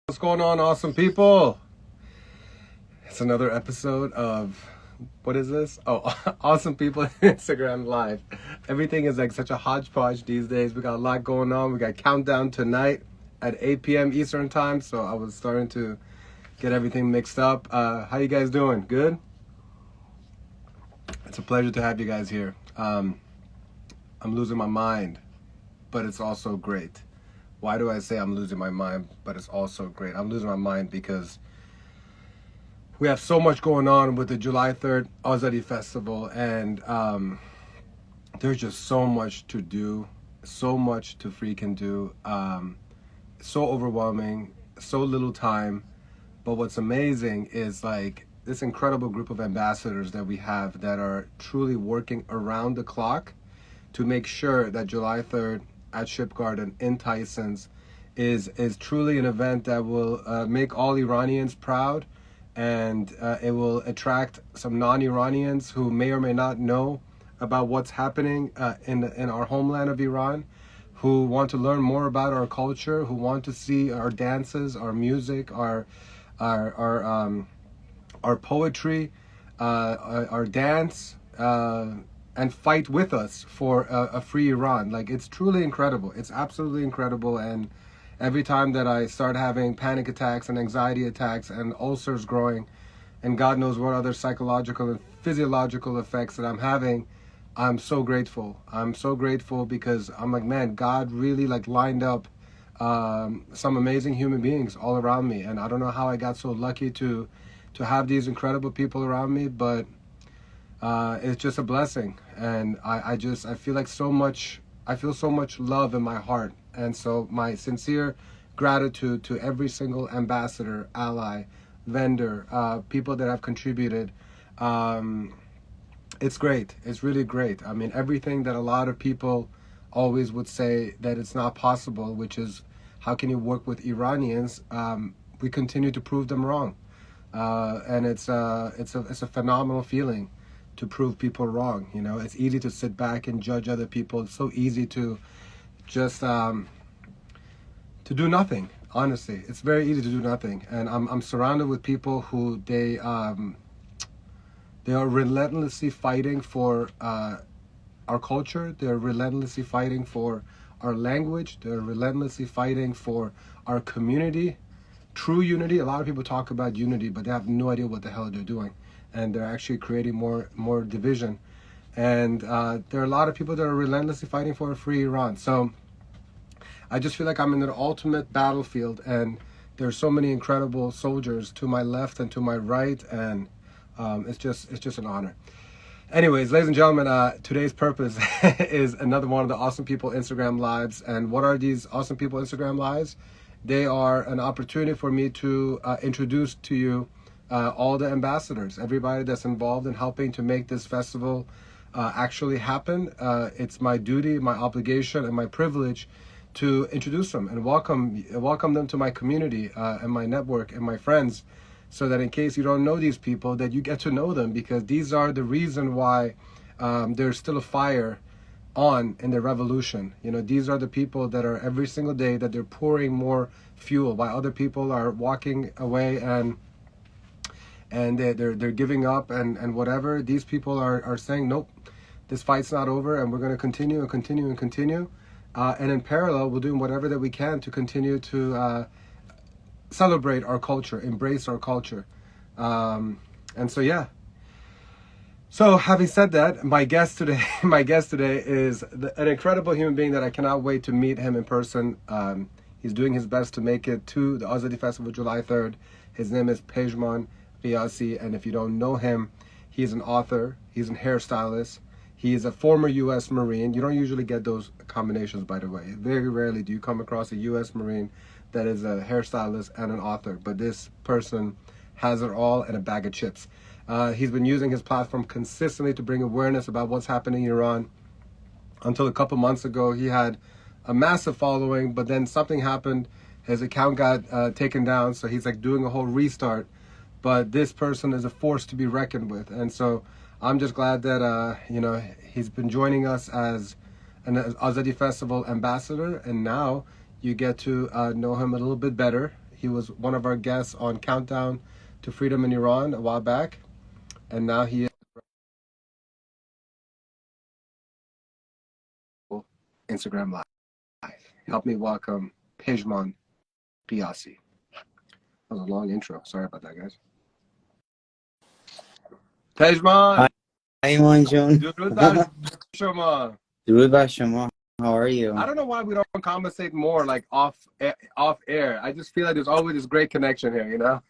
What's going on, awesome people? It's another episode of, what is this? Oh, Awesome People Instagram Live. Everything is like such a hodgepodge these days. We got a lot going on. We got countdown tonight at 8 p.m. Eastern time. So I was starting to get everything mixed up. How you guys doing? Good? It's a pleasure to have you guys here. I'm losing my mind, but it's also great. Why do I say I'm losing my mind, but it's also great? I'm losing my mind because we have so much going on with the July 3rd Azadi Festival, and there's just so much to do, so much to freaking do, so overwhelming, so little time. But what's amazing is like this incredible group of ambassadors that we have that are truly working around the clock to make sure that July 3rd at Shipgarten in Tysons is truly an event that will make all Iranians proud, and it will attract some non-Iranians who may or may not know about what's happening in our homeland of Iran, who want to learn more about our culture, who want to see our dances, our music, our poetry, our dance, and fight with us for a free Iran. Like, it's truly incredible. It's absolutely incredible. And every time that I start having panic attacks and anxiety attacks and ulcers growing and God knows what other psychological and physiological effects that I'm having, I'm so grateful. I'm so grateful because I'm like, man, God really like lined up some amazing human beings all around me. And I don't know how I got so lucky to have these incredible people around me, but it's just a blessing. And I feel like I feel so much love in my heart. And so my sincere gratitude to every single ambassador, ally, vendor, people that have contributed. It's great. It's really great. I mean, everything that a lot of people always would say that it's not possible, which is how can you work with Iranians? We continue to prove them wrong. And it's a phenomenal feeling to prove people wrong. You know, it's easy to sit back and judge other people. It's so easy to just to do nothing. Honestly, it's very easy to do nothing. And I'm surrounded with people who they are relentlessly fighting for our culture. They're relentlessly fighting for our language. They're relentlessly fighting for our community. True unity. A lot of people talk about unity, but they have no idea what the hell they're doing. And they're actually creating more division. And there are a lot of people that are relentlessly fighting for a free Iran. So I just feel like I'm in an ultimate battlefield, and there are so many incredible soldiers to my left and to my right, and it's just an honor. Anyways, ladies and gentlemen, today's purpose is another one of the Awesome People Instagram Lives. And what are these Awesome People Instagram Lives? They are an opportunity for me to introduce to you all the ambassadors, everybody that's involved in helping to make this festival actually happen. It's my duty, my obligation, and my privilege to introduce them and welcome them to my community and my network and my friends, so that in case you don't know these people, that you get to know them, because these are the reason why there's still a fire on in the revolution. You know, these are the people that are every single day that they're pouring more fuel while other people are walking away and they're giving up and whatever. These people are saying, nope, this fight's not over, and we're going to continue and continue and continue. And in parallel, we're doing whatever that we can to continue to celebrate our culture, embrace our culture. And so, yeah. So having said that, my guest today is an incredible human being that I cannot wait to meet him in person. He's doing his best to make it to the Azadi Festival July 3rd. His name is Pezhmun Ghiassi, and if you don't know him, he's an author, he's a hairstylist, he is a former U.S. Marine. You don't usually get those combinations, by the way. Very rarely do you come across a U.S. Marine that is a hairstylist and an author, but this person has it all and a bag of chips. He's been using his platform consistently to bring awareness about what's happening in Iran. Until a couple months ago, he had a massive following, but then something happened. His account got taken down, so he's like doing a whole restart. But this person is a force to be reckoned with, and so I'm just glad that he's been joining us as an Azadi Festival ambassador, and now you get to know him a little bit better. He was one of our guests on Countdown to Freedom in Iran a while back, and now he is Instagram Live. Help me welcome Pezhmun Ghiassi. That was a long intro. Sorry about that, guys. Pezhmun! Hi, Manjun. درود بر شما. درود بر شما. How are you? I don't know why we don't conversate more like off air. I just feel like there's always this great connection here, you know?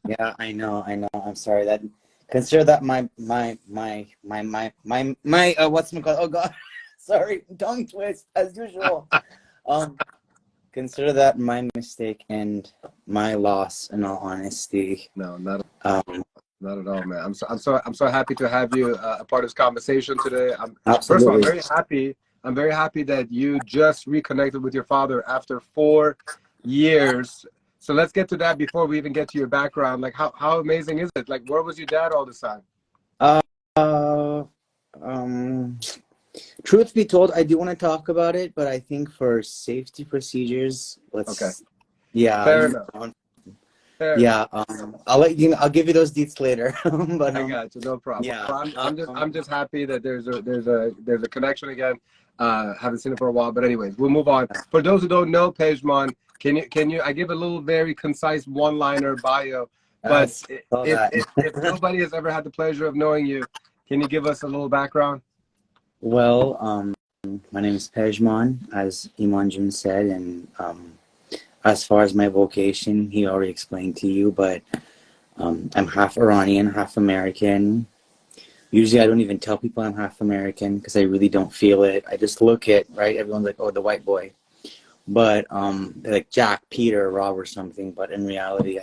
Yeah, I know. I'm sorry that consider that my what's it called? Oh God, sorry, tongue twist as usual. Consider that my mistake and my loss. In all honesty, No, not at all, man. I'm so happy to have you a part of this conversation today. First of all, absolutely. I'm very happy that you just reconnected with your father after 4 years. So let's get to that before we even get to your background. Like, how amazing is it? Like, where was your dad all this time? Truth be told, I do want to talk about it, but I think for safety procedures, Okay. Yeah. Fair enough. Yeah, I'll give you those deets later. But I got you, no problem. yeah, Well, I'm just happy that there's a connection again. Haven't seen it for a while, but anyways, we'll move on. For those who don't know Pezhmun, can you I give a little very concise one-liner bio, but if nobody has ever had the pleasure of knowing you, can you give us a little background? Well, my name is Pezhmun, as Imanjun said, and as far as my vocation, he already explained to you, but I'm half Iranian, half American. Usually I don't even tell people I'm half American because I really don't feel it. I just look it, right? Everyone's like, oh, the white boy. But they're like Jack, Peter, Rob or something. But in reality,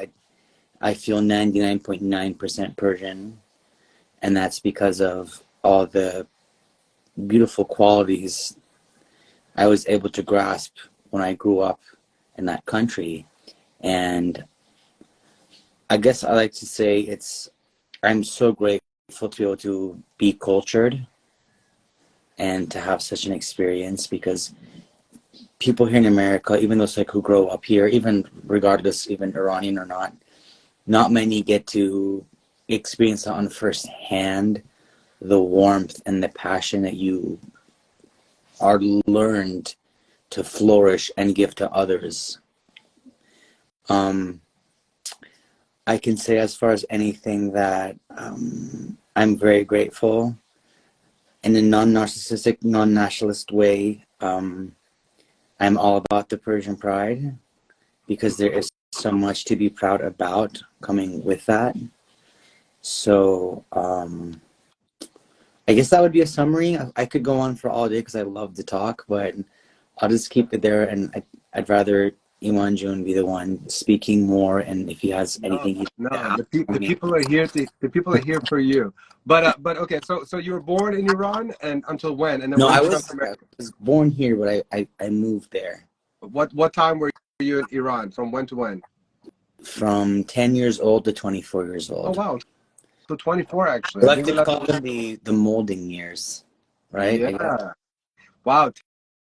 I feel 99.9% Persian. And that's because of all the beautiful qualities I was able to grasp when I grew up in that country. And I guess I like to say I'm so grateful to be able to be cultured and to have such an experience, because people here in America, even those like who grow up here, even regardless, even Iranian or not many get to experience on first hand the warmth and the passion that you are learned to flourish and give to others. I can say as far as anything that I'm very grateful in a non-narcissistic, non-nationalist way. I'm all about the Persian pride because there is so much to be proud about coming with that. So I guess that would be a summary. I could go on for all day because I love to talk, but I'll just keep it there, and I'd rather Imanjun be the one speaking more, and if he has anything the people are here the people are here for you. But okay, so you were born in Iran, and until when? And then No, when I did you come to America? was born here, but I moved there. What time were you in Iran? From when to when? From 10 years old to 24 years Oh old. wow, so 24 actually. I like to call them the molding years, right? Yeah. Wow,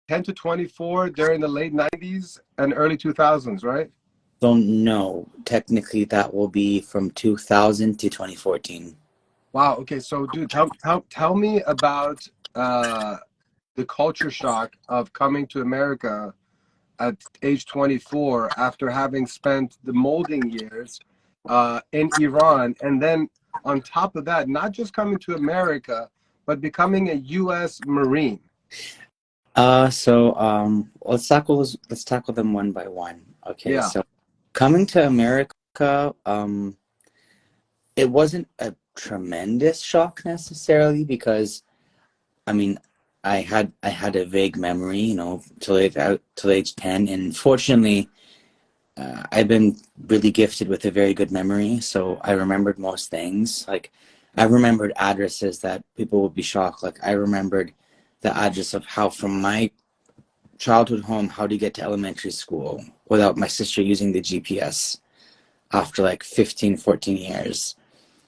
10 to 24 during the late 90s and early 2000s, right? So no, technically that will be from 2000 to 2014. Wow. Okay. So, dude, tell me about the culture shock of coming to America at age 24 after having spent the molding years in Iran, and then on top of that, not just coming to America, but becoming a U.S. Marine. Let's tackle them one by one. Okay. Yeah. So coming to America, it wasn't a tremendous shock necessarily, because I mean I had a vague memory, you know, till age 10, and fortunately I've been really gifted with a very good memory, so I remembered most things. Like I remembered addresses that people would be shocked. Like I remembered the address of how from my childhood home, how to get to elementary school without my sister using the GPS after like 15, 14 years.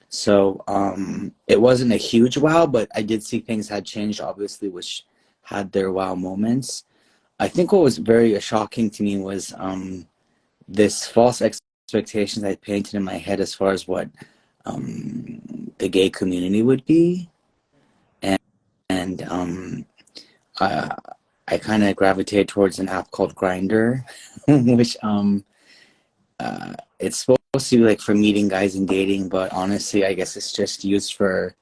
So it wasn't a huge wow, but I did see things had changed, obviously, which had their wow moments. I think what was very shocking to me was this false expectations I painted in my head as far as what the gay community would be, and I, I kind of gravitated towards an app called Grinder, which it's supposed to be like for meeting guys and dating, but honestly, I guess it's just used for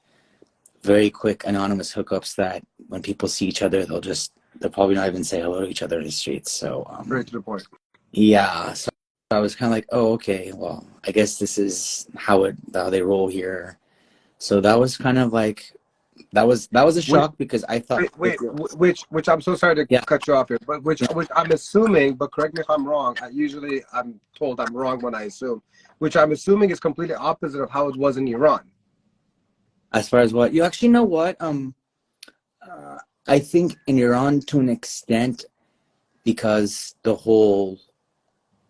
very quick anonymous hookups that when people see each other, they'll probably not even say hello to each other in the streets. So Straight to the point. yeah, so I was kind of like, oh, okay, well, I guess this is how they roll here. So that was kind of like that was a Wait, shock because I thought which I'm so sorry to yeah, cut you off here, but which yeah. I'm assuming, but correct me if I'm wrong. Usually I'm told I'm wrong when I assume, which I'm assuming is completely opposite of how it was in Iran. As far as what you actually know what I think in Iran to an extent because the whole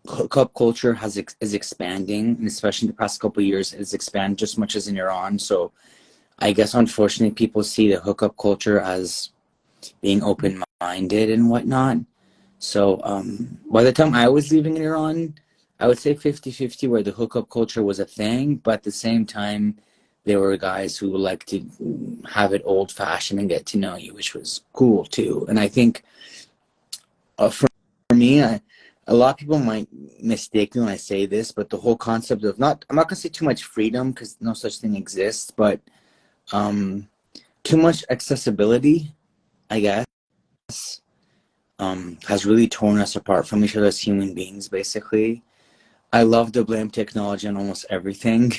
hookup culture is expanding, and especially in the past couple of years, it's expanded just as much as in Iran. So I guess unfortunately people see the hookup culture as being open-minded and whatnot. So by the time I was living in Iran, I would say 50-50 where the hookup culture was a thing, but at the same time, there were guys who like to have it old-fashioned and get to know you, which was cool too. And I think for me, a lot of people might mistake me when I say this, but the whole concept of I'm not gonna say too much freedom because no such thing exists, but too much accessibility, I guess, has really torn us apart from each other as human beings, basically. I love to blame technology on almost everything.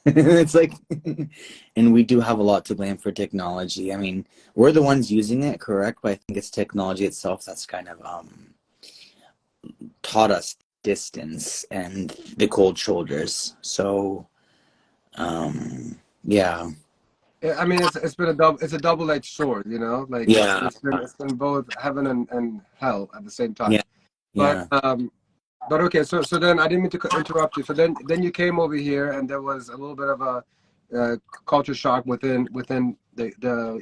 It's like, and we do have a lot to blame for technology. I mean, we're the ones using it, correct? But I think it's technology itself that's kind of taught us distance and the cold shoulders. So, yeah. I mean, it's been it's a double-edged sword, you know. Like Yeah. it's been both heaven and hell at the same time. Yeah. But Yeah. okay, so then I didn't mean to interrupt you. So then you came over here, and there was a little bit of a culture shock within the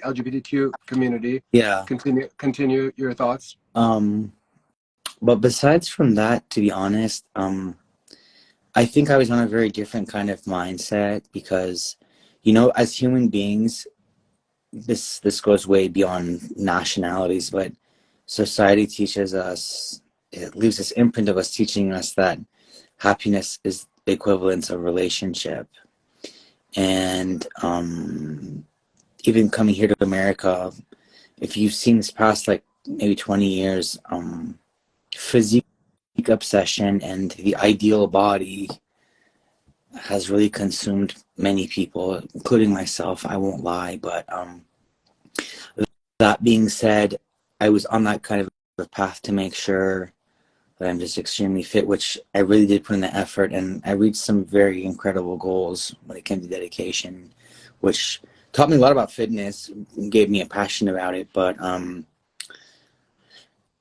LGBTQ community. Yeah. Continue your thoughts. But besides from that, to be honest, I think I was on a very different kind of mindset because, you know, as human beings, this goes way beyond nationalities, but society teaches us, it leaves this imprint of us teaching us that happiness is the equivalence of relationship. And even coming here to America, if you've seen this past like maybe 20 years, physique obsession and the ideal body has really consumed many people, including myself. I won't lie, but that being said, I was on that kind of a path to make sure that I'm just extremely fit, which I really did put in the effort, and I reached some very incredible goals when it came to dedication, which taught me a lot about fitness, gave me a passion about it, but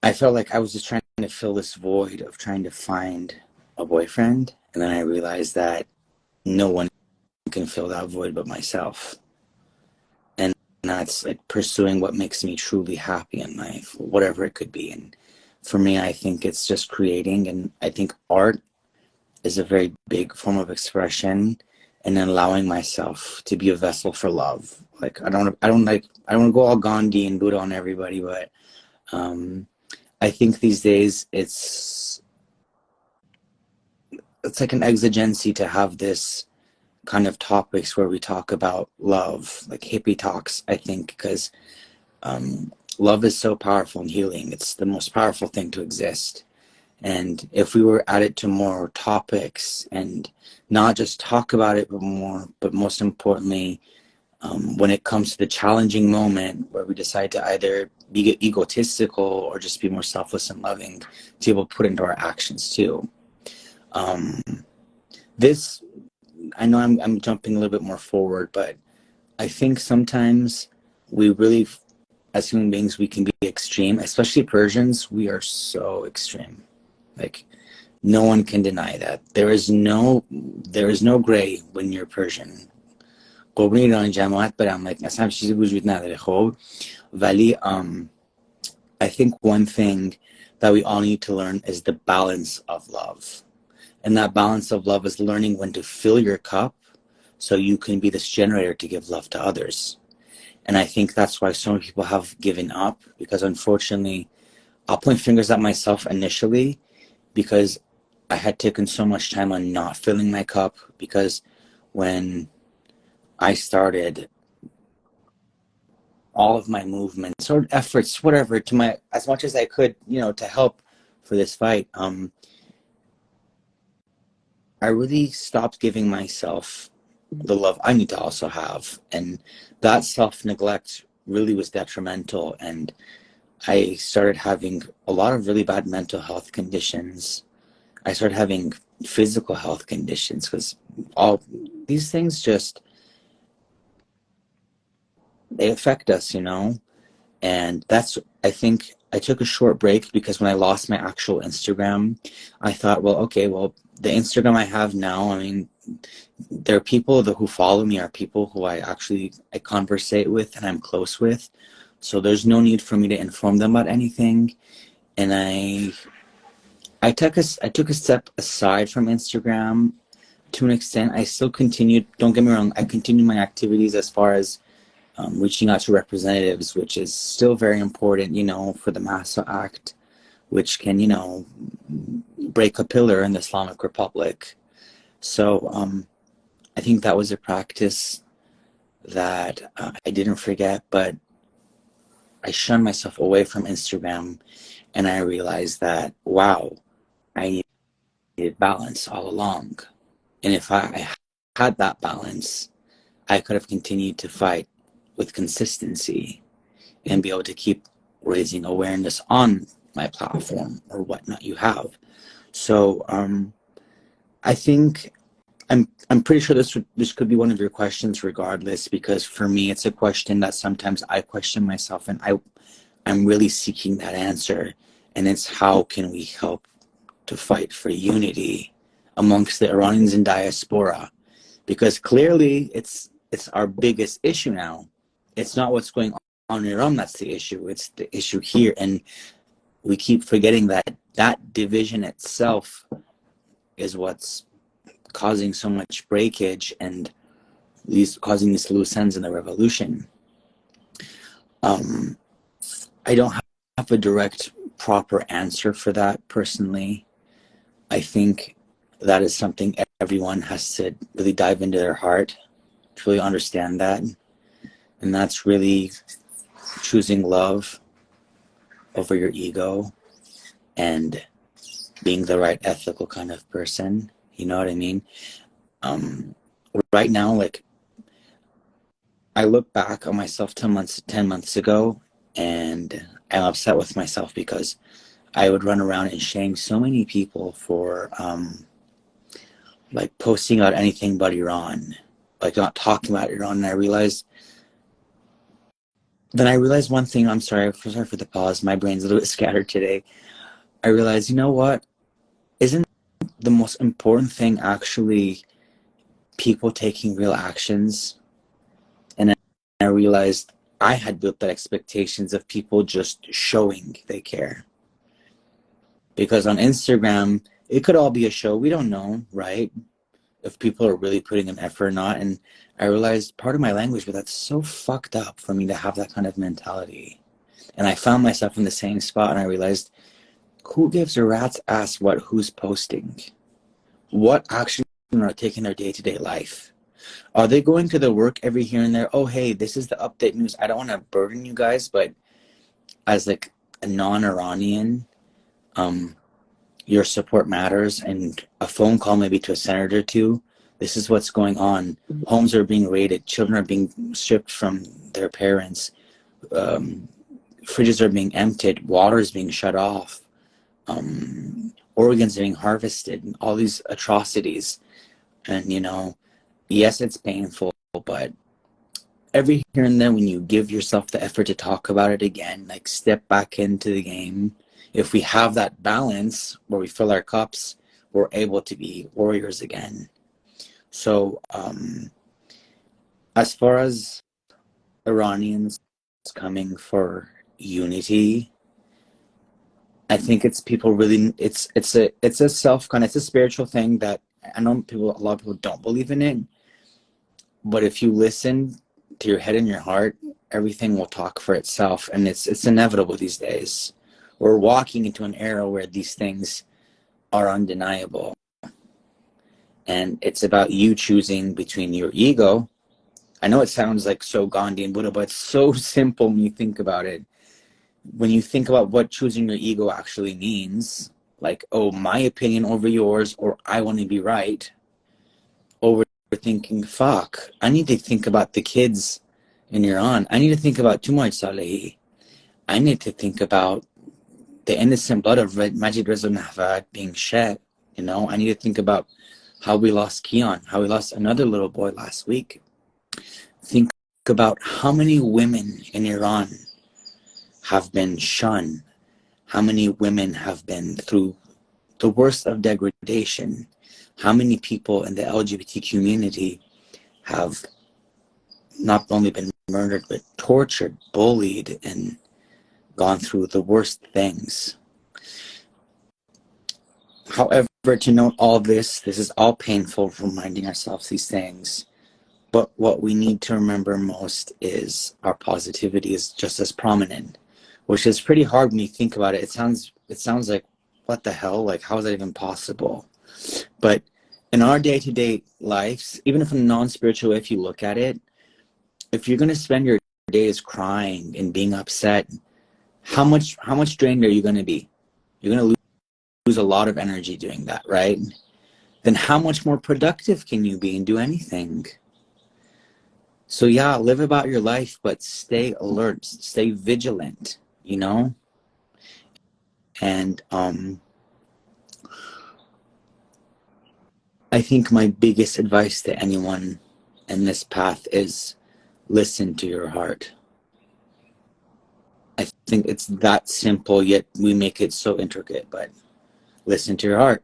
I felt like I was just trying to fill this void of trying to find a boyfriend, and then I realized that no one can fill that void but myself. And that's like pursuing what makes me truly happy in life, whatever it could be. And for me, I think it's just creating, and I think art is a very big form of expression and then allowing myself to be a vessel for love. Like I don't go all Gandhi and Buddha on everybody, but I think these days it's like an exigency to have this kind of topics where we talk about love, like hippie talks, I think, because love is so powerful and healing. It's the most powerful thing to exist. And if we were added to more topics and not just talk about it, but most importantly, when it comes to the challenging moment where we decide to either be egotistical or just be more selfless and loving, to be able to put into our actions too. This, I know I'm jumping a little bit more forward, but I think sometimes we really, as human beings, we can be extreme, especially Persians. We are so extreme. Like, no one can deny that. There is no gray when you're Persian. قربون ایران جماعت برم like اصلا چیزی وجود نداره خب ولی I think one thing that we all need to learn is the balance of love. And that balance of love is learning when to fill your cup so you can be this generator to give love to others. And I think that's why so many people have given up, because unfortunately, I'll point fingers at myself initially because I had taken so much time on not filling my cup, because when I started, all of my movements or efforts, whatever, to my, as much as I could, to help for this fight, I really stopped giving myself the love I need to also have. And that self-neglect really was detrimental. And I started having a lot of really bad mental health conditions. I started having physical health conditions because all these things just, they affect us, And that's, I think I took a short break because when I lost my actual Instagram, I thought, well, okay, well, the Instagram I have now, I mean, there are people who follow me are people who I conversate with and I'm close with. So there's no need for me to inform them about anything. And I took a step aside from Instagram to an extent. I still continued, don't get me wrong, I continued my activities as far as reaching out to representatives, which is still very important, for the MASA Act, which can, break a pillar in the Islamic Republic. So I think that was a practice that I didn't forget, but I shunned myself away from Instagram, and I realized that, wow, I needed balance all along. And if I had that balance, I could have continued to fight with consistency and be able to keep raising awareness on my platform or whatnot you have. So I think I'm pretty sure this could be one of your questions regardless, because for me it's a question that sometimes I question myself, and I'm really seeking that answer, and it's how can we help to fight for unity amongst the Iranians in diaspora, because clearly it's our biggest issue now. It's not what's going on in Iran that's the issue, it's the issue here, and we keep forgetting that that division itself is what's causing so much breakage and causing these loose ends in the revolution. I don't have a direct proper answer for that personally. I think that is something everyone has to really dive into their heart to really understand that. And that's really choosing love over your ego and being the right ethical kind of person. You know what I mean? Right now, like, I look back on myself 10 months ago, and I'm upset with myself because I would run around and shame so many people for like posting about anything but Iran, like not talking about Iran. And I realized one thing. I'm sorry for the pause. My brain's a little bit scattered today. I realized, you know what? Isn't the most important thing actually people taking real actions? And I realized I had built that expectations of people just showing they care. Because on Instagram, it could all be a show. We don't know, right? If people are really putting an effort or not. And I realized part of my language, but that's so fucked up for me to have that kind of mentality. And I found myself in the same spot, and I realized, who gives a rat's ass who's posting? What action are taking their day-to-day life? Are they going to their work every here and there? Oh, hey, this is the update news. I don't want to burden you guys, but as like a non-Iranian, your support matters, and a phone call maybe to a senator or two. This is what's going on. Homes are being raided. Children are being stripped from their parents. Fridges are being emptied. Water is being shut off. Organs are being harvested. And all these atrocities. And, yes, it's painful, but every here and then when you give yourself the effort to talk about it again, like step back into the game, if we have that balance where we fill our cups, we're able to be warriors again. So as far as Iranians coming for unity, I think it's people really, it's a self kind, it's a spiritual thing that I know people, a lot of people don't believe in it, but if you listen to your head and your heart, everything will talk for itself, and it's inevitable these days. We're walking into an era where these things are undeniable, and it's about you choosing between your ego. I know it sounds like so Gandhi and Buddha, but it's so simple when you think about it. When you think about what choosing your ego actually means, like, oh, my opinion over yours, or I want to be right, over thinking, fuck, I need to think about the kids in Iran. I need to think about Tumar Salehi. I need to think about the innocent blood of Majid Reza Nahvad being shed. You know, I need to think about how we lost Keon, how we lost another little boy last week. Think about how many women in Iran have been shunned, how many women have been through the worst of degradation, how many people in the LGBT community have not only been murdered, but tortured, bullied, and gone through the worst things. However, to note all this is all painful, reminding ourselves these things. But what we need to remember most is our positivity is just as prominent, which is pretty hard when you think about it. It sounds like, what the hell? Like, how is that even possible? But in our day-to-day lives, even if in a non-spiritual way, if you look at it, if you're going to spend your days crying and being upset, how much drained are you going to be? You're going to lose a lot of energy doing that, right? Then how much more productive can you be and do anything? So yeah, live about your life, but stay alert, stay vigilant, you know? And I think my biggest advice to anyone in this path is listen to your heart. I think it's that simple, yet we make it so intricate, but listen to your heart.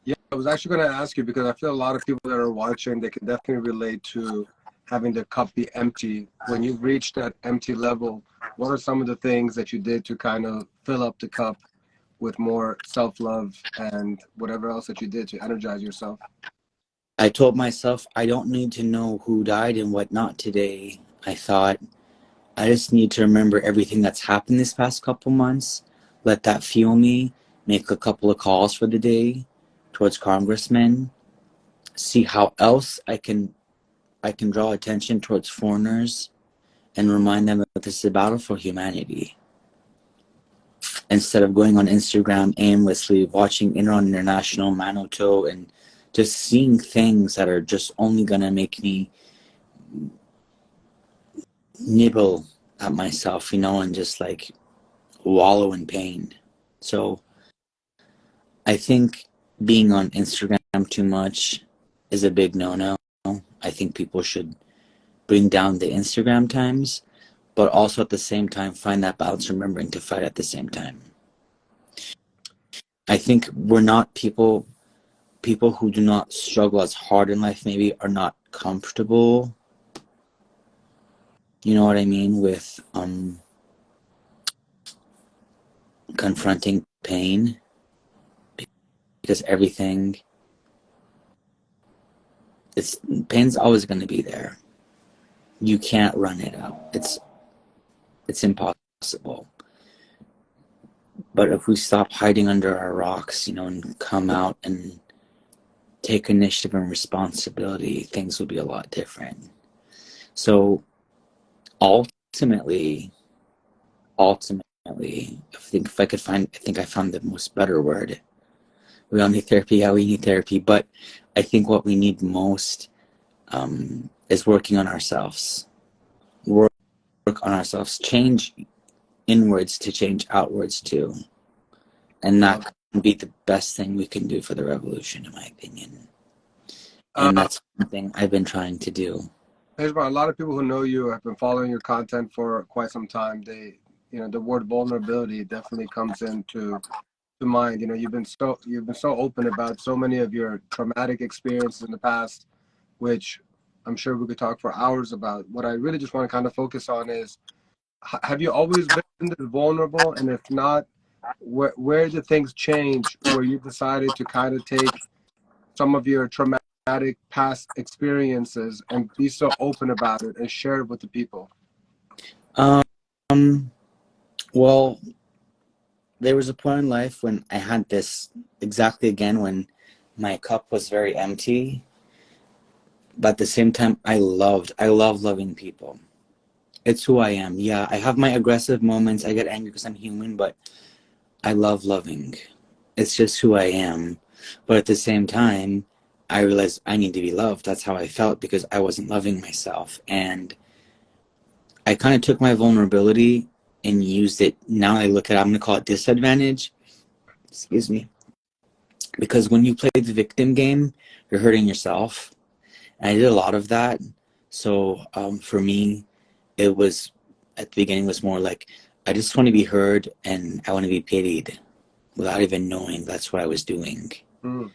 Yeah, I was actually going to ask you because I feel a lot of people that are watching, they can definitely relate to having the cup be empty. When you've reached that empty level, what are some of the things that you did to kind of fill up the cup with more self-love and whatever else that you did to energize yourself? I told myself I don't need to know who died and what not today. I thought I just need to remember everything that's happened this past couple months, let that fuel me, make a couple of calls for the day towards congressmen, see how else I can draw attention towards foreigners and remind them that this is a battle for humanity. Instead of going on Instagram aimlessly, watching Iran International, Manoto, and just seeing things that are just only gonna make me nibble at myself, you know, and just like wallow in pain. So I think being on Instagram too much is a big no-no. I think people should bring down the Instagram times, but also at the same time find that balance, remembering to fight at the same time. I think we're not people who do not struggle as hard in life maybe are not comfortable, you know what I mean, with confronting pain, because everything, it's pain's always going to be there. You can't run it out. It's impossible. But if we stop hiding under our rocks, you know, and come out and take initiative and responsibility, things will be a lot different. So ultimately, I think I found the most better word. We all need therapy. Yeah, we need therapy. But I think what we need most is working on ourselves. Work on ourselves. Change inwards to change outwards too. And that can be the best thing we can do for the revolution, in my opinion. And that's something I've been trying to do. Pezhmun, a lot of people who know you have been following your content for quite some time. They, you know, the word vulnerability definitely comes into to mind. You know, you've been so open about so many of your traumatic experiences in the past, which I'm sure we could talk for hours about. What I really just want to kind of focus on is, have you always been this vulnerable? And if not, where did things change where you decided to kind of take some of your traumatic past experiences and be so open about it and share it with the people? Um, well, there was a point in life when I had this exactly again when my cup was very empty, but at the same time, I love loving people. It's who I am. Yeah, I have my aggressive moments. I get angry because I'm human, but I love loving. It's just who I am. But at the same time, I realized I need to be loved. That's how I felt because I wasn't loving myself. And I kind of took my vulnerability and used it. Now I look at it, I'm going to call it disadvantage. Excuse me. Because when you play the victim game, you're hurting yourself. And I did a lot of that. So for me, it was at the beginning was more like I just want to be heard and I want to be pitied without even knowing that's what I was doing. Mm.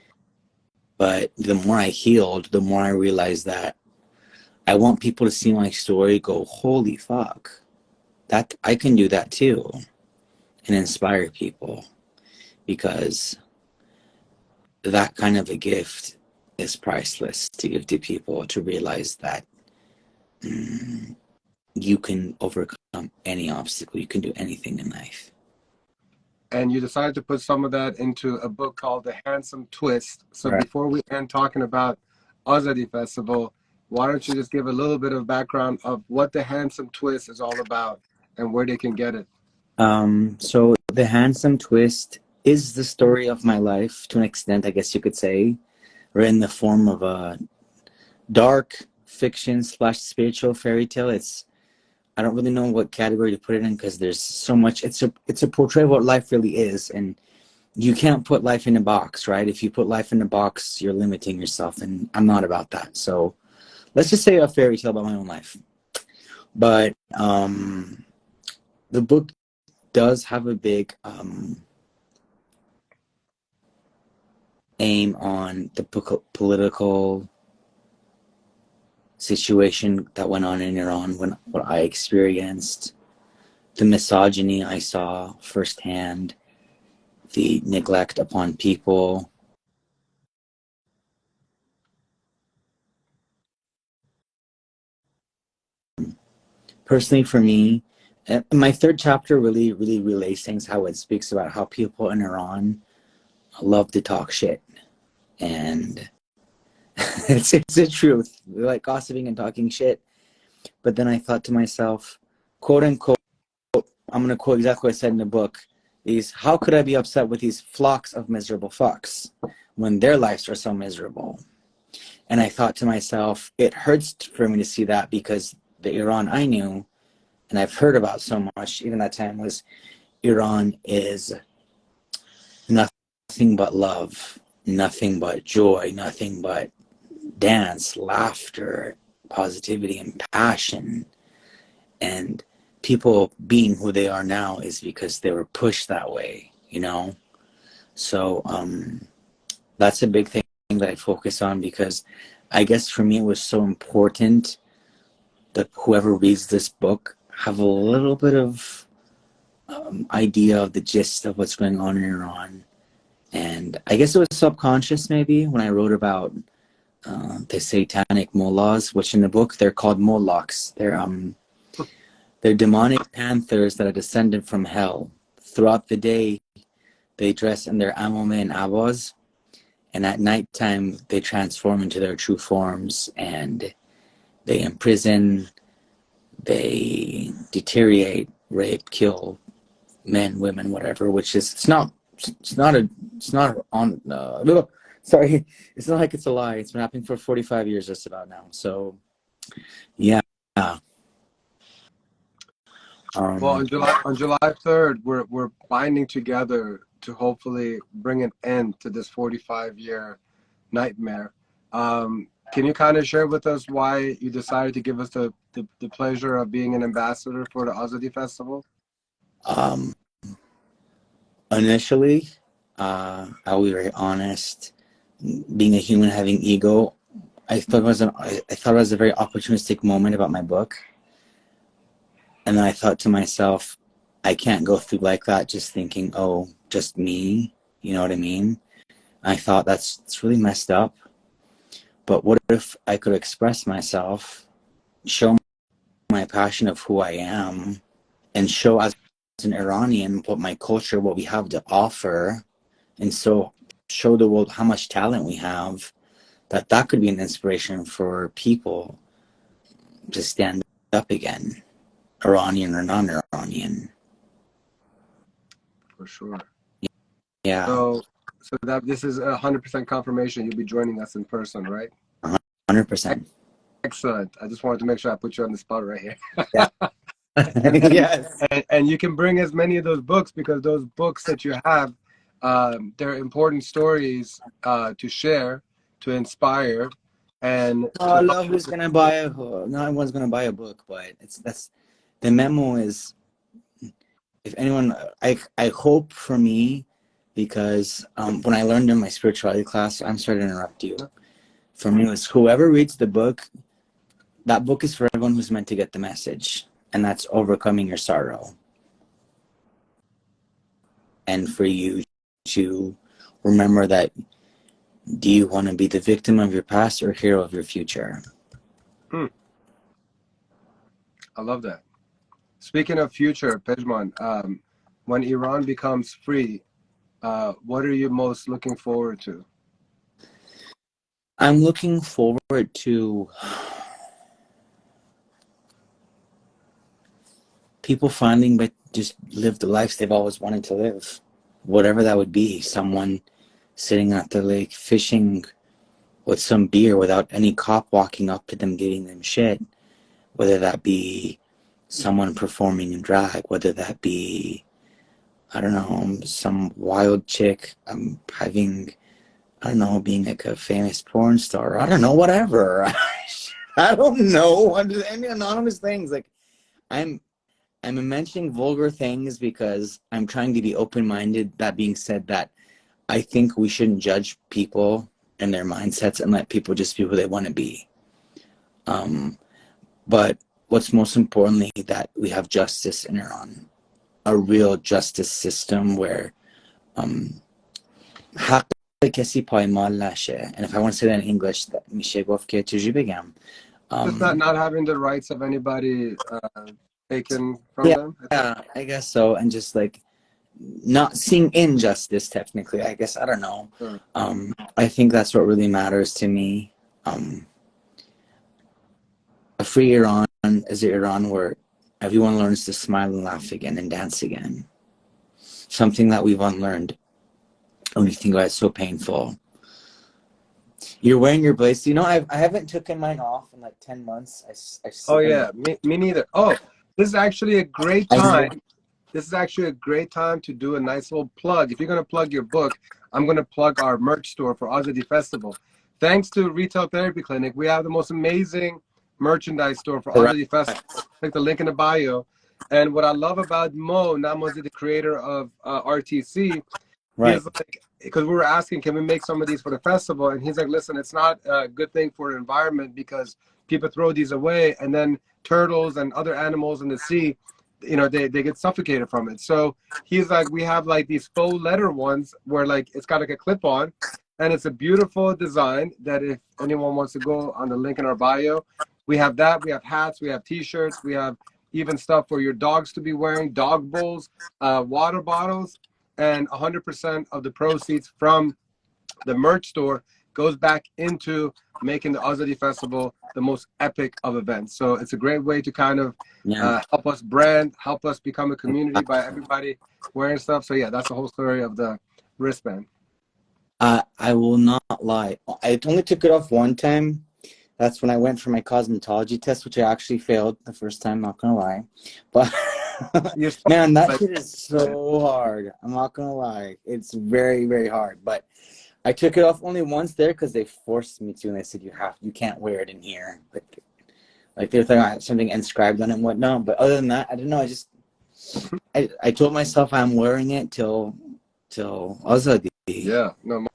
But the more I healed, the more I realized that I want people to see my story, go, holy fuck, that I can do that too, and inspire people, because that kind of a gift is priceless to give to people, to realize that you can overcome any obstacle, you can do anything in life. And you decided to put some of that into a book called The Handsome Twist. So Right. before we end talking about Azadi Festival, why don't you just give a little bit of background of what The Handsome Twist is all about and where they can get it? So The Handsome Twist is the story of my life to an extent, I guess you could say, or in the form of a dark fiction slash spiritual fairy tale. I don't really know what category to put it in because there's so much. It's a portrayal of what life really is, and you can't put life in a box, right? If you put life in a box, you're limiting yourself, and I'm not about that. So let's just say a fairy tale about my own life. But the book does have a big aim on the political situation that went on in Iran, when what I experienced, the misogyny I saw firsthand, the neglect upon people. Personally, for me, my third chapter really, really relays things how it speaks about how people in Iran love to talk shit. And it's the truth. They like gossiping and talking shit. But then I thought to myself, quote unquote, I'm going to quote exactly what I said in the book, is how could I be upset with these flocks of miserable fucks when their lives are so miserable? And I thought to myself, it hurts for me to see that, because the Iran I knew and I've heard about so much, even that time, was Iran is nothing but love, nothing but joy, nothing but dance, laughter, positivity, and passion. And people being who they are now is because they were pushed that way, you know? So that's a big thing that I focus on, because I guess for me it was so important that whoever reads this book have a little bit of idea of the gist of what's going on in Iran. And I guess it was subconscious maybe when I wrote about the satanic mullahs, which in the book they're called mullahs. They're demonic panthers that are descended from hell. Throughout the day, they dress in their amome and abaz, and at nighttime they transform into their true forms, and they imprison, they deteriorate, rape, kill men, women, whatever. Which is it's not on. Sorry, it's not like it's a lie. It's been happening for 45 years just about now. So yeah. Well, on July 3rd, we're binding together to hopefully bring an end to this 45-year nightmare. Can you kind of share with us why you decided to give us the pleasure of being an ambassador for the Azadi Festival? Initially, I'll be very honest. Being a human, having ego, I thought it was a very opportunistic moment about my book. And then I thought to myself, I can't go through like that just thinking, oh, just me. You know what I mean? I thought it's really messed up. But what if I could express myself, show my passion of who I am, and show as an Iranian what my culture, what we have to offer, and so show the world how much talent we have, that could be an inspiration for people to stand up again, Iranian or non-Iranian. For sure. Yeah. So that this is 100% confirmation you'll be joining us in person, right? 100%. Excellent. I just wanted to make sure I put you on the spot right here. Yeah. Yes. And you can bring as many of those books, because those books that you have, they're important stories to share, to inspire, and Oh, love who's gonna buy a book. Not everyone's gonna buy a book, but that's the memo is, if anyone, I hope for me, because when I learned in my spirituality class, I'm sorry to interrupt you. For me, it was whoever reads the book, that book is for everyone who's meant to get the message, and that's overcoming your sorrow. And for you to remember that, do you want to be the victim of your past or hero of your future? I love that. Speaking of future, Pezhmun, when Iran becomes free, what are you most looking forward to? I'm looking forward to people finding but just live the lives they've always wanted to live, whatever that would be. Someone sitting at the lake fishing with some beer without any cop walking up to them giving them shit, whether that be someone performing in drag, whether that be, I don't know, some wild chick having, I don't know, being like a famous porn star, I don't know, whatever. I don't know, any anonymous things. Like, I'm mentioning vulgar things because I'm trying to be open-minded. That being said, that I think we shouldn't judge people and their mindsets and let people just be who they want to be. But what's most importantly, that we have justice in Iran, a real justice system where حق کسی پایمال نشه. And if I want to say that in English, that میشه گفت که چجوری بگم. Just not having the rights of anybody taken from yeah, them? Yeah, I guess so. And just like not seeing injustice, technically, I guess, I don't know. Sure. I think that's what really matters to me. A free Iran is an Iran where everyone learns to smile and laugh again and dance again. Something that we've unlearned. When you think about it, it's so painful. You're wearing your bracelet. You know, I haven't taken mine off in like 10 months. Oh yeah, me neither. Oh, this is actually a great time. This is actually a great time to do a nice little plug. If you're going to plug your book, I'm going to plug our merch store for Azadi Festival. Thanks to Retail Therapy Clinic, we have the most amazing merchandise store for Azadi Festival. Click the link in the bio. And what I love about Mo Namozi, the creator of RTC, he's like, because we were asking, can we make some of these for the festival? And he's like, listen, it's not a good thing for the environment because people throw these away, and then turtles and other animals in the sea, you know, they get suffocated from it. So he's like, we have like these faux leather ones where like it's got like a clip on, and it's a beautiful design that if anyone wants to go on the link in our bio, we have that. We have hats, we have t-shirts, we have even stuff for your dogs to be wearing, dog bowls, water bottles, and 100% of the proceeds from the merch store goes back into making the Azadi Festival the most epic of events. So it's a great way to kind of help us brand, help us become a community by everybody wearing stuff. So yeah, that's the whole story of the wristband. I will not lie. I only took it off one time. That's when I went for my cosmetology test, which I actually failed the first time, not gonna lie. But man, that shit is so hard. I'm not gonna lie. It's very, very hard. But I took it off only once there because they forced me to, and they said you can't wear it in here. Like they were thinking I had something inscribed on it and whatnot. But other than that, I don't know. I told myself I'm wearing it till Azadi. Yeah, no,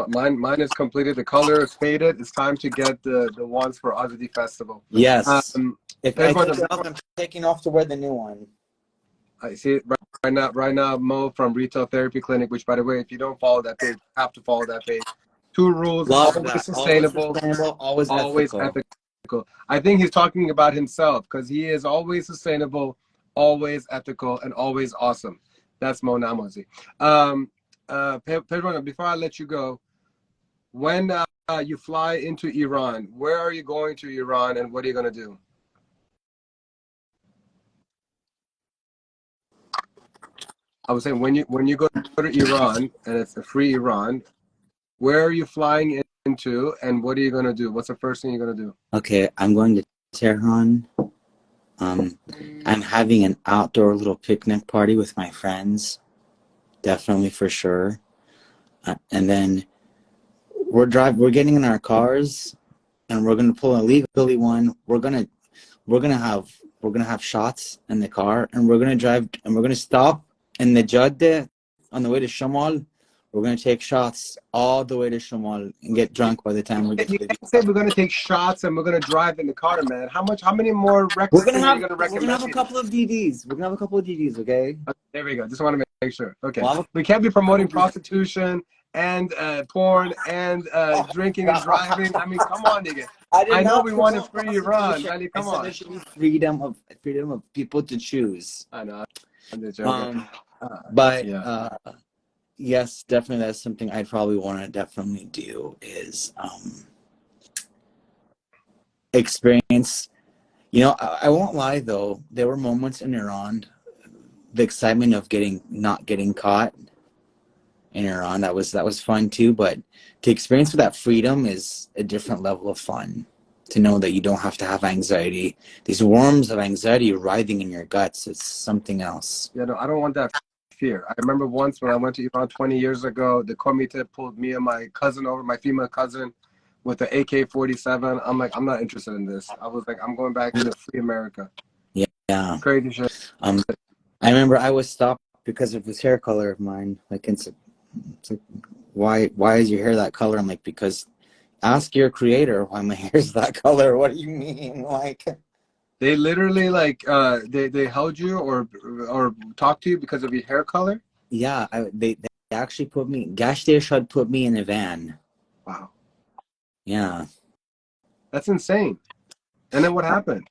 mine is completed. The color is faded. It's time to get the ones for Azadi Festival. Yes. If I take it off, I'm taking off to wear the new one. I see it right now, Mo from Retail Therapy Clinic, which, by the way, if you don't follow that page, you have to follow that page. 2 rules: Love always that. Always sustainable, sustainable, always always ethical. ethical. I think he's talking about himself because he is always sustainable, always ethical, and always awesome. That's Mo Namozi. Pedro, before I let you go, when you fly into Iran, where are you going to Iran, and what are you going to do? I was saying when you go to Iran and it's a free Iran, where are you flying into, and what are you going to do? What's the first thing you're going to do? Okay, I'm going to Tehran. I'm having an outdoor little picnic party with my friends, definitely for sure. And then we're getting in our cars, and we're gonna pull a legally one. We're gonna have shots in the car, and we're gonna drive, and we're gonna stop in the Jadde on the way to Shamal. We're gonna take shots all the way to Shamal and get drunk by the time we get to You the can't say we're going to take shots and we're going to drive in the car, man. How many more We're records gonna are you have going to we're gonna recommend have a me? couple of DDs. We're gonna have a couple of DDs, okay? There we go. Just want to make sure. Okay. We'll have We can't be promoting a prostitution and porn and drinking and driving. I mean, come on, nigga. I did I know not we want to promote free Iran. prostitution. Really, I come said there on. should be freedom of people to choose. I know. I'm just joking. Um, but Yeah. yes, definitely that's something I'd probably want to definitely do is experience. You know, I won't lie though. There were moments in Iran, the excitement of not getting caught in Iran. That was fun too. But to experience that freedom is a different level of fun. To know that you don't have to have anxiety, these worms of anxiety writhing in your guts. It's something else. Yeah, no, I don't want that fear. I remember once when I went to Iran 20 years ago, the comité pulled me and my cousin over, my female cousin, with the AK-47. I'm like, I'm not interested in this. I was like, I'm going back to free America. Yeah. Crazy shit. I remember I was stopped because of this hair color of mine. Like it's like, why is your hair that color? I'm like, because ask your creator why my hair is that color. What do you mean? Like They literally like they held you or talked to you because of your hair color? yeah, they actually put me Gashte put me in a van. Wow. Yeah. That's insane. And then what happened?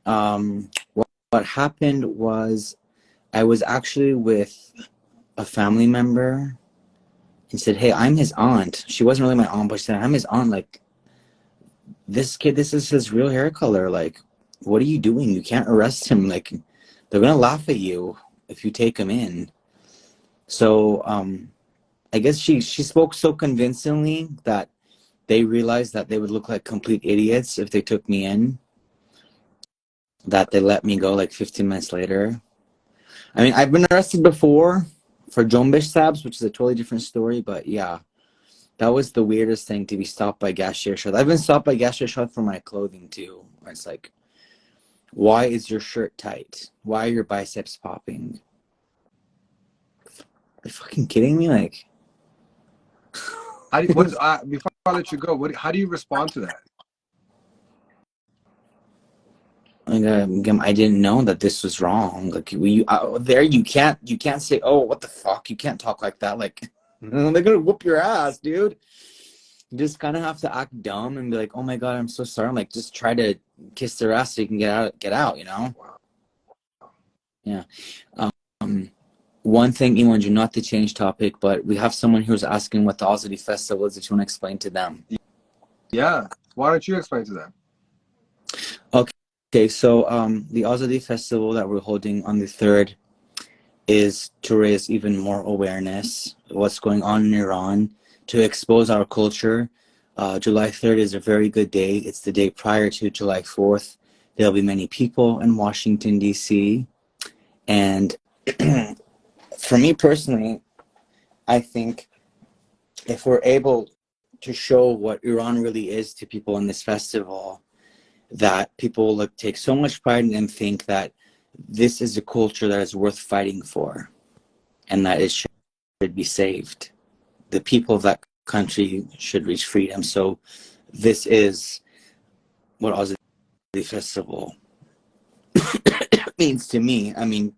What happened was I was actually with a family member and said, "Hey, I'm his aunt." She wasn't really my aunt, but she said, "I'm his aunt. Like, this kid, this is his real hair color. Like, what are you doing? You can't arrest him. Like, they're gonna laugh at you if you take him in." So, I guess she spoke so convincingly that they realized that they would look like complete idiots if they took me in, that they let me go like 15 minutes later. I mean, I've been arrested before for Jombish Sabs, which is a totally different story, but yeah, that was the weirdest thing to be stopped by Gashir Shot. I've been stopped by Gashir Shot for my clothing too. Where it's like, why is your shirt tight? Why are your biceps popping? Are you fucking kidding me? Like, Before I let you go, how do you respond to that? I didn't know that this was wrong. Like, there you can't say, oh, what the fuck? You can't talk like that. Like, they're gonna whoop your ass, dude. You just kind of have to act dumb and be like, oh my god, I'm so sorry. I'm like, just try to kiss their ass so you can get out, you know? Yeah. One thing, Iman, not to change topic, but we have someone who's asking what the Azadi Festival is, if you want to explain to them. Yeah. Why don't you explain to them? Okay, so the Azadi Festival that we're holding on the 3rd is to raise even more awareness of what's going on in Iran, to expose our culture. July 3rd is a very good day. It's the day prior to July 4th. There'll be many people in Washington, D.C. And for me personally, I think if we're able to show what Iran really is to people in this festival, that people will take so much pride in and think that this is a culture that is worth fighting for and that it should be saved. The people of that country should reach freedom. So this is what Azadi Festival means to me. I mean,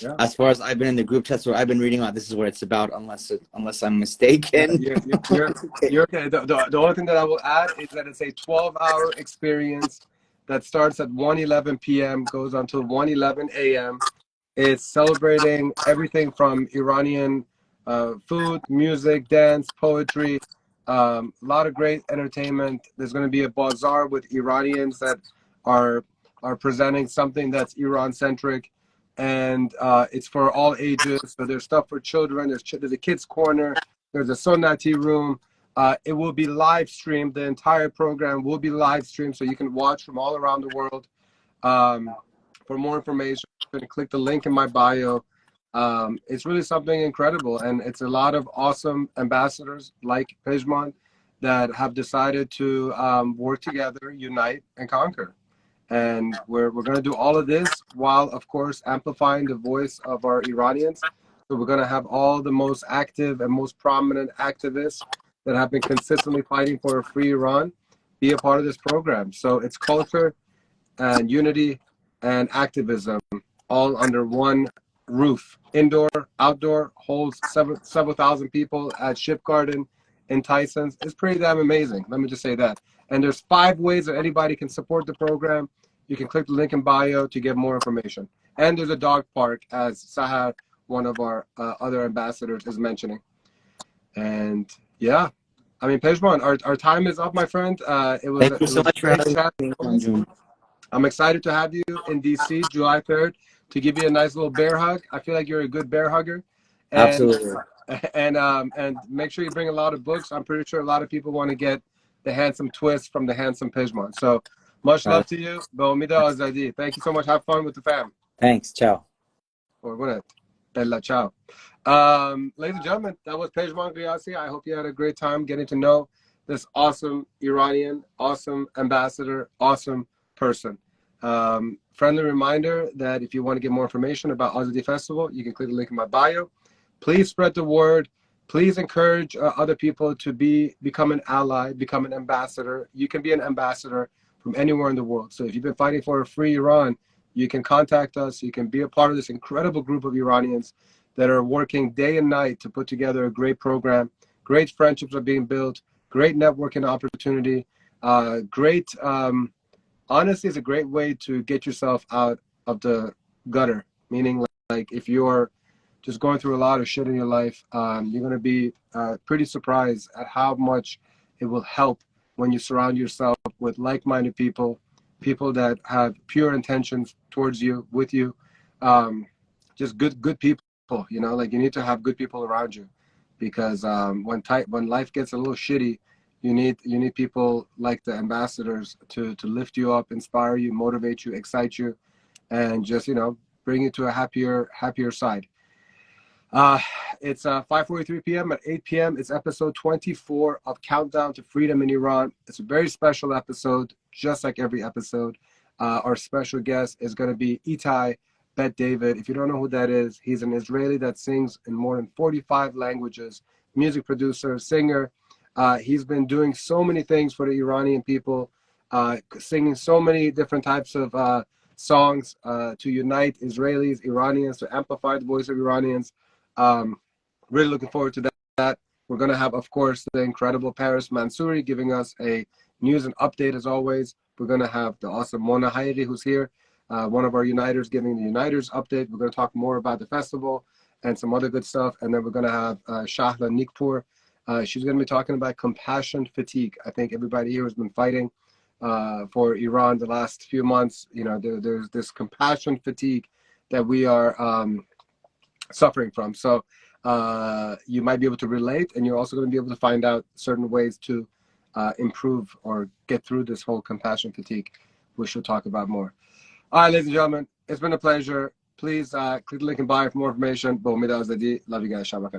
Yeah. As far as I've been in the group chats where I've been reading about, this is what it's about, unless I'm Yeah, mistaken. you're okay. The only thing that I will add is that it's a 12-hour experience that starts at 1:11 p.m., goes until 1:11 a.m. It's celebrating everything from Iranian food, music, dance, poetry, a lot of great entertainment. There's going to be a bazaar with Iranians that are are presenting something that's Iran-centric, and it's for all ages. So there's stuff for children. There's a kids' corner. There's a Sunnati room. It will be live streamed. The entire program will be live streamed, so you can watch from all around the world. For more information, click the link in my bio. It's really something incredible, and it's a lot of awesome ambassadors like Pezhmun that have decided to work together, unite, and conquer. And we're going to do all of this while, of course, amplifying the voice of our Iranians. So we're going to have all the most active and most prominent activists that have been consistently fighting for a free Iran be a part of this program. So it's culture and unity and activism all under one roof. Indoor, outdoor, holds several thousand people at Shipgarten in Tysons. It's pretty damn amazing. Let me just say that. And there's 5 ways that anybody can support the program. You can click the link in bio to get more information. And there's a dog park, as Sahar, one of our other ambassadors, is mentioning. And yeah, I mean, Pejman, our time is up, my friend. It was Thank you so a much for great having chat. me, Manjun. I'm excited to have you in DC July 3rd to give you a nice little bear hug. I feel like you're a good bear hugger. And Absolutely. and make sure you bring a lot of books. I'm pretty sure a lot of people want to get the handsome twist from the handsome Pejman. So much love to you. Baumida Azadi. Thank you so much. Have fun with the fam. Thanks. Ciao. Or what? Bella ciao. Ladies and gentlemen, that was Pezhmun Ghiassi. I hope you had a great time getting to know this awesome Iranian, awesome ambassador, awesome person. Friendly reminder that if you want to get more information about Azadi Festival, you can click the link in my bio. Please spread the word. Please encourage other people to become an ally, become an ambassador. You can be an ambassador from anywhere in the world. So if you've been fighting for a free Iran, you can contact us. You can be a part of this incredible group of Iranians that are working day and night to put together a great program. Great friendships are being built. Great networking opportunity. Honestly, it's a great way to get yourself out of the gutter. Meaning, like if you're just going through a lot of shit in your life, you're going to be pretty surprised at how much it will help when you surround yourself with like-minded people, people that have pure intentions towards you, with you, just good people. You know, like you need to have good people around you, because when life gets a little shitty, you need people like the ambassadors to lift you up, inspire you, motivate you, excite you, and just bring you to a happier side. It's 5:43 p.m. At 8 p.m. It's episode 24 of Countdown to Freedom in Iran. It's a very special episode, just like every episode. Our special guest is going to be Itai Bet David. If you don't know who that is, he's an Israeli that sings in more than 45 languages, music producer, singer. He's been doing so many things for the Iranian people, singing so many different types of songs to unite Israelis, Iranians, to amplify the voice of Iranians. Really looking forward to that. We're going to have, of course, the incredible Paris Mansouri giving us a news and update as always. We're going to have the awesome Mona Hairi, who's here, one of our uniters, giving the uniters update. We're going to talk more about the festival and some other good stuff. And then we're going to have Shahla Nikpur. She's going to be talking about compassion fatigue. I think everybody here has been fighting for Iran the last few months. There's this compassion fatigue that we are suffering from. So you might be able to relate, and you're also going to be able to find out certain ways to improve or get through this whole compassion fatigue, which we'll talk about more. All right, ladies and gentlemen, it's been a pleasure. Please click the link in bio for more information. Love you guys. Shabbat